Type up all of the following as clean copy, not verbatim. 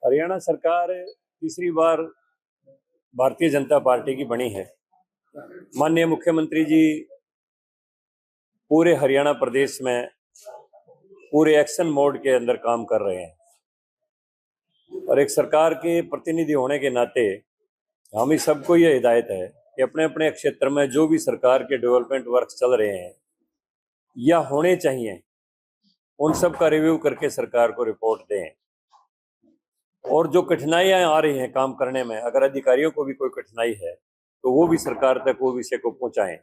हरियाणा सरकार तीसरी बार भारतीय जनता पार्टी की बनी है। माननीय मुख्यमंत्री जी पूरे हरियाणा प्रदेश में पूरे एक्शन मोड के अंदर काम कर रहे हैं और एक सरकार के प्रतिनिधि होने के नाते हम ही सबको ये हिदायत है कि अपने अपने क्षेत्र में जो भी सरकार के डेवलपमेंट वर्क चल रहे हैं या होने चाहिए, उन सब का रिव्यू करके सरकार को रिपोर्ट दें। और जो कठिनाइयां आ रही हैं काम करने में, अगर अधिकारियों को भी कोई कठिनाई है तो वो भी सरकार तक वो विषय को पहुंचाएं,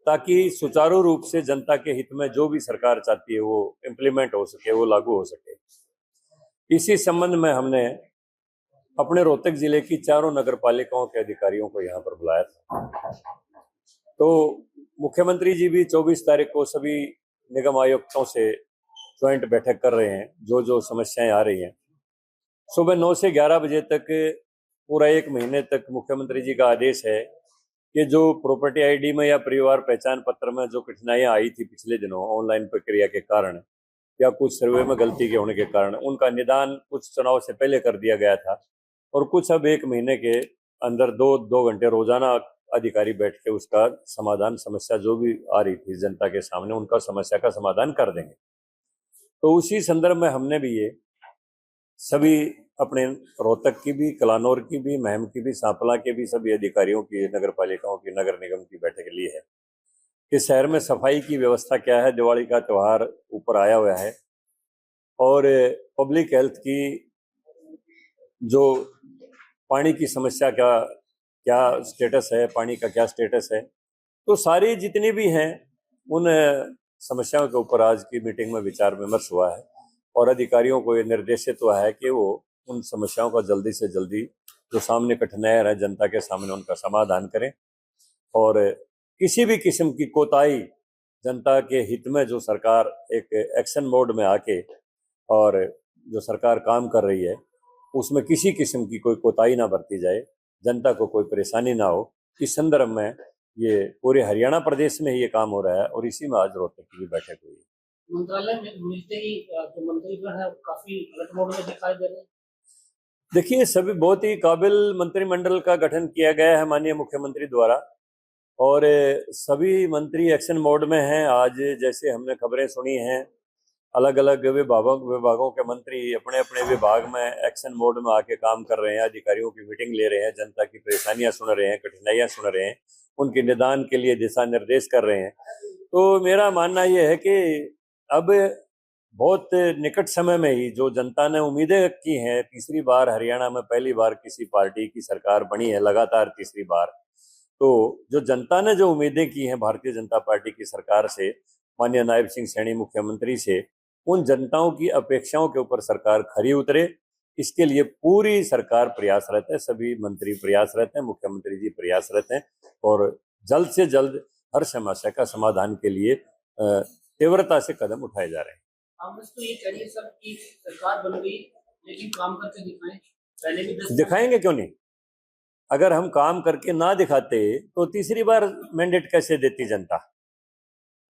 ताकि सुचारू रूप से जनता के हित में जो भी सरकार चाहती है वो इम्प्लीमेंट हो सके, वो लागू हो सके। इसी संबंध में हमने अपने रोहतक जिले की चारों नगर पालिकाओं के अधिकारियों को यहाँ पर बुलाया था। तो मुख्यमंत्री जी भी 24 तारीख को सभी निगम आयुक्तों से ज्वाइंट बैठक कर रहे हैं। जो जो समस्याएं आ रही हैं, सुबह 9 से 11 बजे तक पूरा 1 महीने तक मुख्यमंत्री जी का आदेश है कि जो प्रॉपर्टी आईडी में या परिवार पहचान पत्र में जो कठिनाइयां आई थी पिछले दिनों ऑनलाइन प्रक्रिया के कारण या कुछ सर्वे में गलती के होने के कारण, उनका निदान कुछ चुनाव से पहले कर दिया गया था और कुछ अब 1 महीने के अंदर 2 घंटे रोजाना अधिकारी बैठ के उसका समाधान, समस्या जो भी आ रही थी जनता के सामने, उनका समस्या का समाधान कर देंगे। तो उसी संदर्भ में हमने भी ये सभी अपने रोहतक की भी, कलानौर की भी, महम की भी, सांपला के भी सभी अधिकारियों की, नगर पालिकाओं की, नगर निगम की बैठक ली है कि शहर में सफाई की व्यवस्था क्या है। दिवाली का त्यौहार ऊपर आया हुआ है और पब्लिक हेल्थ की जो पानी की समस्या का क्या स्टेटस है, पानी का क्या स्टेटस है, तो सारी जितनी भी हैं उन समस्याओं के ऊपर आज की मीटिंग में विचार विमर्श हुआ है और अधिकारियों को ये निर्देशित हुआ है कि वो उन समस्याओं का जल्दी से जल्दी जो सामने कठिनाइयां है जनता के सामने, उनका समाधान करें और किसी भी किस्म की कोताही जनता के हित में जो सरकार एक एक्शन मोड में आके और जो सरकार काम कर रही है उसमें किसी किस्म की कोई कोताही ना बरती जाए, जनता को कोई परेशानी ना हो। इस संदर्भ में ये पूरे हरियाणा प्रदेश में ही ये काम हो रहा है और इसी में आज रोहतक की भी बैठक हुई है। मंत्रालय में मिलते ही जो मंत्री जो है काफी अलर्ट मोड में दिखाई दे रहे हैं। देखिए, सभी बहुत ही काबिल मंत्रिमंडल का गठन किया गया है माननीय मुख्यमंत्री द्वारा और सभी मंत्री एक्शन मोड में हैं। आज जैसे हमने खबरें सुनी हैं, अलग अलग विभागों के मंत्री अपने अपने विभाग में एक्शन मोड में आके काम कर रहे हैं, अधिकारियों की मीटिंग ले रहे हैं, जनता की परेशानियां सुन रहे हैं, कठिनाइयां सुन रहे हैं, उनके निदान के लिए दिशा निर्देश कर रहे हैं। तो मेरा मानना यह है कि अब बहुत निकट समय में ही जो जनता ने उम्मीदें की हैं, तीसरी बार हरियाणा में पहली बार किसी पार्टी की सरकार बनी है, लगातार तीसरी बार, तो जो जनता ने जो उम्मीदें की हैं भारतीय जनता पार्टी की सरकार से, माननीय नायब सिंह सैनी मुख्यमंत्री से, उन जनताओं की अपेक्षाओं के ऊपर सरकार खरी उतरे, इसके लिए पूरी सरकार प्रयासरत है, सभी मंत्री प्रयासरत हैं, मुख्यमंत्री जी प्रयासरत हैं और जल्द से जल्द हर समस्या का समाधान के लिए तीव्रता से कदम उठाए जा रहे हैं। कांग्रेस तो ये कह रही है सर कि सरकार बन गई, लेकिन काम करके दिखाएं। पहले भी दिखाएंगे क्यों नहीं? अगर हम काम करके ना दिखाते तो तीसरी बार मैंडेट कैसे देती जनता?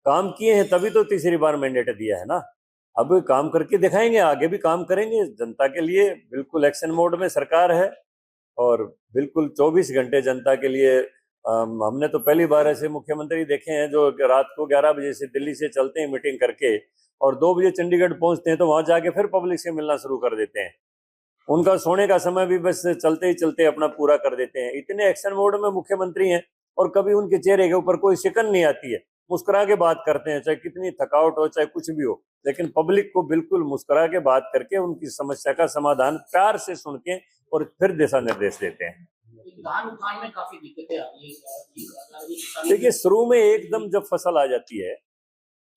काम किए हैं तभी तो तीसरी बार मैंडेट दिया है ना। अब काम करके दिखाएंगे, आगे भी काम करेंगे जनता के लिए। बिल्कुल एक्शन मोड में सरकार है और बिल्कुल 24 घंटे जनता के लिए। हमने तो पहली बार ऐसे मुख्यमंत्री देखे हैं जो रात को 11 बजे से दिल्ली से चलते हैं मीटिंग करके और 2 बजे चंडीगढ़ पहुंचते हैं तो वहां जाके फिर पब्लिक से मिलना शुरू कर देते हैं। उनका सोने का समय भी बस चलते ही चलते अपना पूरा कर देते हैं। इतने एक्शन मोड में मुख्यमंत्री हैं और कभी उनके चेहरे के ऊपर कोई शिकन नहीं आती है। मुस्कुरा के बात करते हैं, चाहे कितनी थकावट हो, चाहे कुछ भी हो, लेकिन पब्लिक को बिल्कुल मुस्कुरा के बात करके उनकी समस्या का समाधान प्यार से सुन के और फिर दिशा निर्देश देते हैं। धान उठाने में काफी दिक्कतें आ रही है। देखिए, शुरू में एकदम जब फसल आ जाती है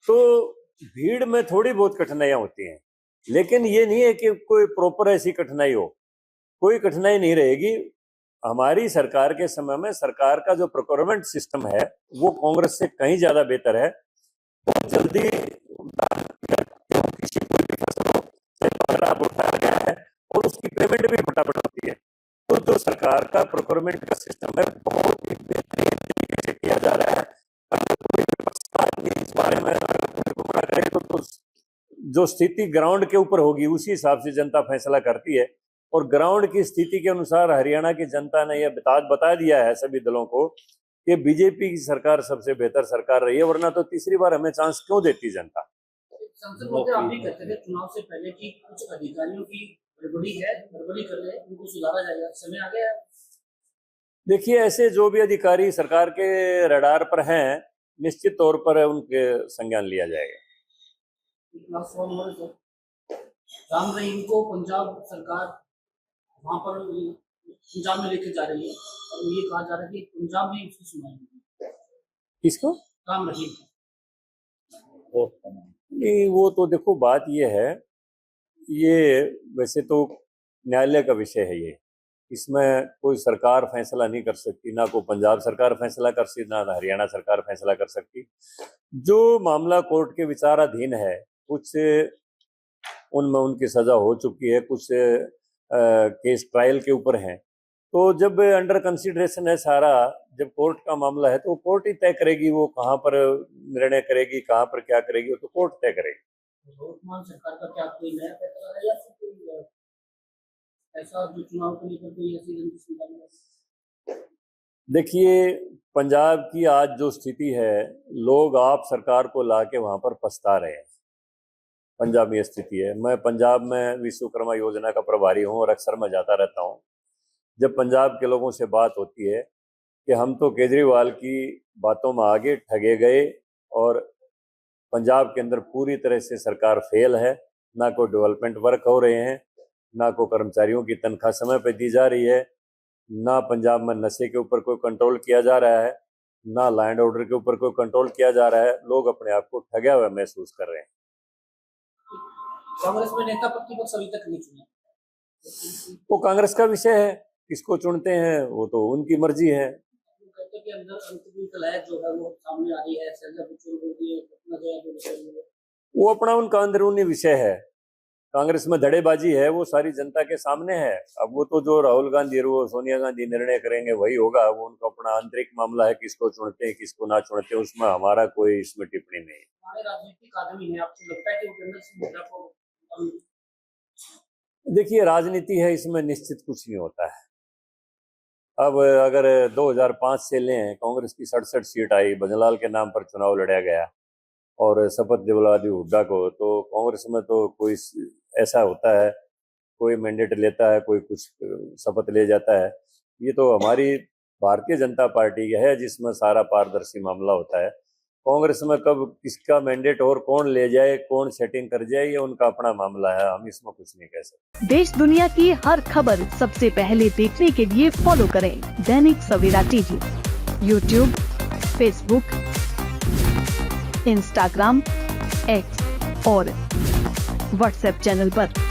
तो भीड़ में थोड़ी बहुत कठिनाइयां होती हैं, लेकिन ये नहीं है कि कोई प्रॉपर ऐसी कठिनाई हो। कोई कठिनाई नहीं रहेगी। हमारी सरकार के समय में सरकार का जो प्रोक्योरमेंट सिस्टम है वो कांग्रेस से कहीं ज्यादा बेहतर है। बहुत जल्दी किसी कोई भी फसल हो, आप उठाया गया है और उसकी पेमेंट भी फटाफट होती है। तो जो सरकार का प्रोक्योरमेंट का सिस्टम है बहुत ही बेहतरीन तरीके से किया जा रहा है। अगर कोई विपक्षी इस बारे में करे तो जो स्थिति ग्राउंड के ऊपर होगी उसी हिसाब से जनता फैसला करती है। और ग्राउंड की स्थिति के अनुसार हरियाणा की जनता ने यह बता दिया है सभी दलों को कि बीजेपी की सरकार सबसे बेहतर सरकार रही है, वरना तो तीसरी बार हमें चांस क्यों देती जनता। संसद महोदय, आप भी कहते थे चुनाव से पहले कि कुछ अधिकारियों की गड़बड़ी कर रहे हैं, उनको सुधारा जाएगा, समय आ गया है। देखिए, ऐसे जो भी अधिकारी सरकार के रडार पर हैं, निश्चित तौर पर उनके संज्ञान लिया जाएगा। राम रहीम को पंजाब सरकार वहां पर पंजाब में लेके जा रही है और ये कहा जा रहा है कि पंजाब में उसकी सुनाई। किसको? राम रहीम। नहीं, वो तो देखो, बात ये है, ये वैसे तो न्यायालय का विषय है ये, इसमें कोई सरकार फैसला नहीं कर सकती, ना कोई पंजाब सरकार फैसला कर सकती, ना हरियाणा सरकार फैसला कर सकती। जो मामला कोर्ट के विचाराधीन है, कुछ उनमें उनकी सजा हो चुकी है, कुछ केस ट्रायल के ऊपर हैं, तो जब अंडर कंसिडरेशन है सारा, जब कोर्ट का मामला है तो कोर्ट ही तय करेगी वो कहाँ पर निर्णय करेगी, कहाँ पर क्या करेगी, वो तो कोर्ट तय करेगी। वर्तमान सरकार का क्या कोई नया फैसला है या फिर कोई ऐसा जो चुनाव को लेकर कोई ऐसी रणनीति? देखिए, पंजाब की आज जो स्थिति है, लोग आप सरकार को लाके वहां पर पछता रहे हैं। पंजाब में स्थिति है, मैं पंजाब में विश्वकर्मा योजना का प्रभारी हूँ और अक्सर मैं जाता रहता हूँ। जब पंजाब के लोगों से बात होती है कि हम तो केजरीवाल की बातों में आगे ठगे गए और पंजाब के अंदर पूरी तरह से सरकार फेल है, ना कोई डेवलपमेंट वर्क हो रहे हैं, ना कोई कर्मचारियों की तनख्वाह समय पर दी जा रही है, ना पंजाब में नशे के ऊपर कोई कंट्रोल किया जा रहा है, ना लैंड ऑर्डर के ऊपर कोई कंट्रोल किया जा रहा है। लोग अपने आप को ठगा हुआ महसूस कर रहे हैं। कांग्रेस में नेता प्रतिपक्ष अभी तक नहीं चुना, वो कांग्रेस का विषय है, किसको चुनते हैं वो तो उनकी मर्जी है। कहते कि अंदर अंतर्विकलायक जो है वो सामने आ रही है, वो अपना उनका अंदरूनी विषय है। कांग्रेस में धड़ेबाजी है, वो सारी जनता के सामने है। अब वो तो जो राहुल गांधी और वो सोनिया गांधी निर्णय करेंगे वही होगा, वो उनका अपना आंतरिक मामला है, किसको चुनते हैं किसको ना चुनते हैं, उसमें हमारा कोई इसमें टिप्पणी नहीं। हमारे राजनीतिक आदमी है, आपको लगता है कि उपेंद्र सिंह हुड्डा को? देखिए, राजनीति है, इसमें निश्चित कुछ नहीं होता है। अब अगर 2005 से लें, कांग्रेस की 67 सीट आई, भजनलाल के नाम पर चुनाव लड़ा गया और शपथ दिलवा दी हुड्डा को, तो कांग्रेस में तो कोई ऐसा होता है, कोई मैंडेट लेता है, कोई कुछ शपथ ले जाता है। ये तो हमारी भारतीय जनता पार्टी है जिसमें सारा पारदर्शी मामला होता है। कांग्रेस में कब किसका मैंडेट और कौन ले जाए, कौन सेटिंग कर जाए, ये उनका अपना मामला है, हम इसमें कुछ नहीं कह सकते। देश दुनिया की हर खबर सबसे पहले देखने के लिए फॉलो करें Dainik Savera TV, YouTube, Facebook, Instagram, X और व्हाट्सएप चैनल पर।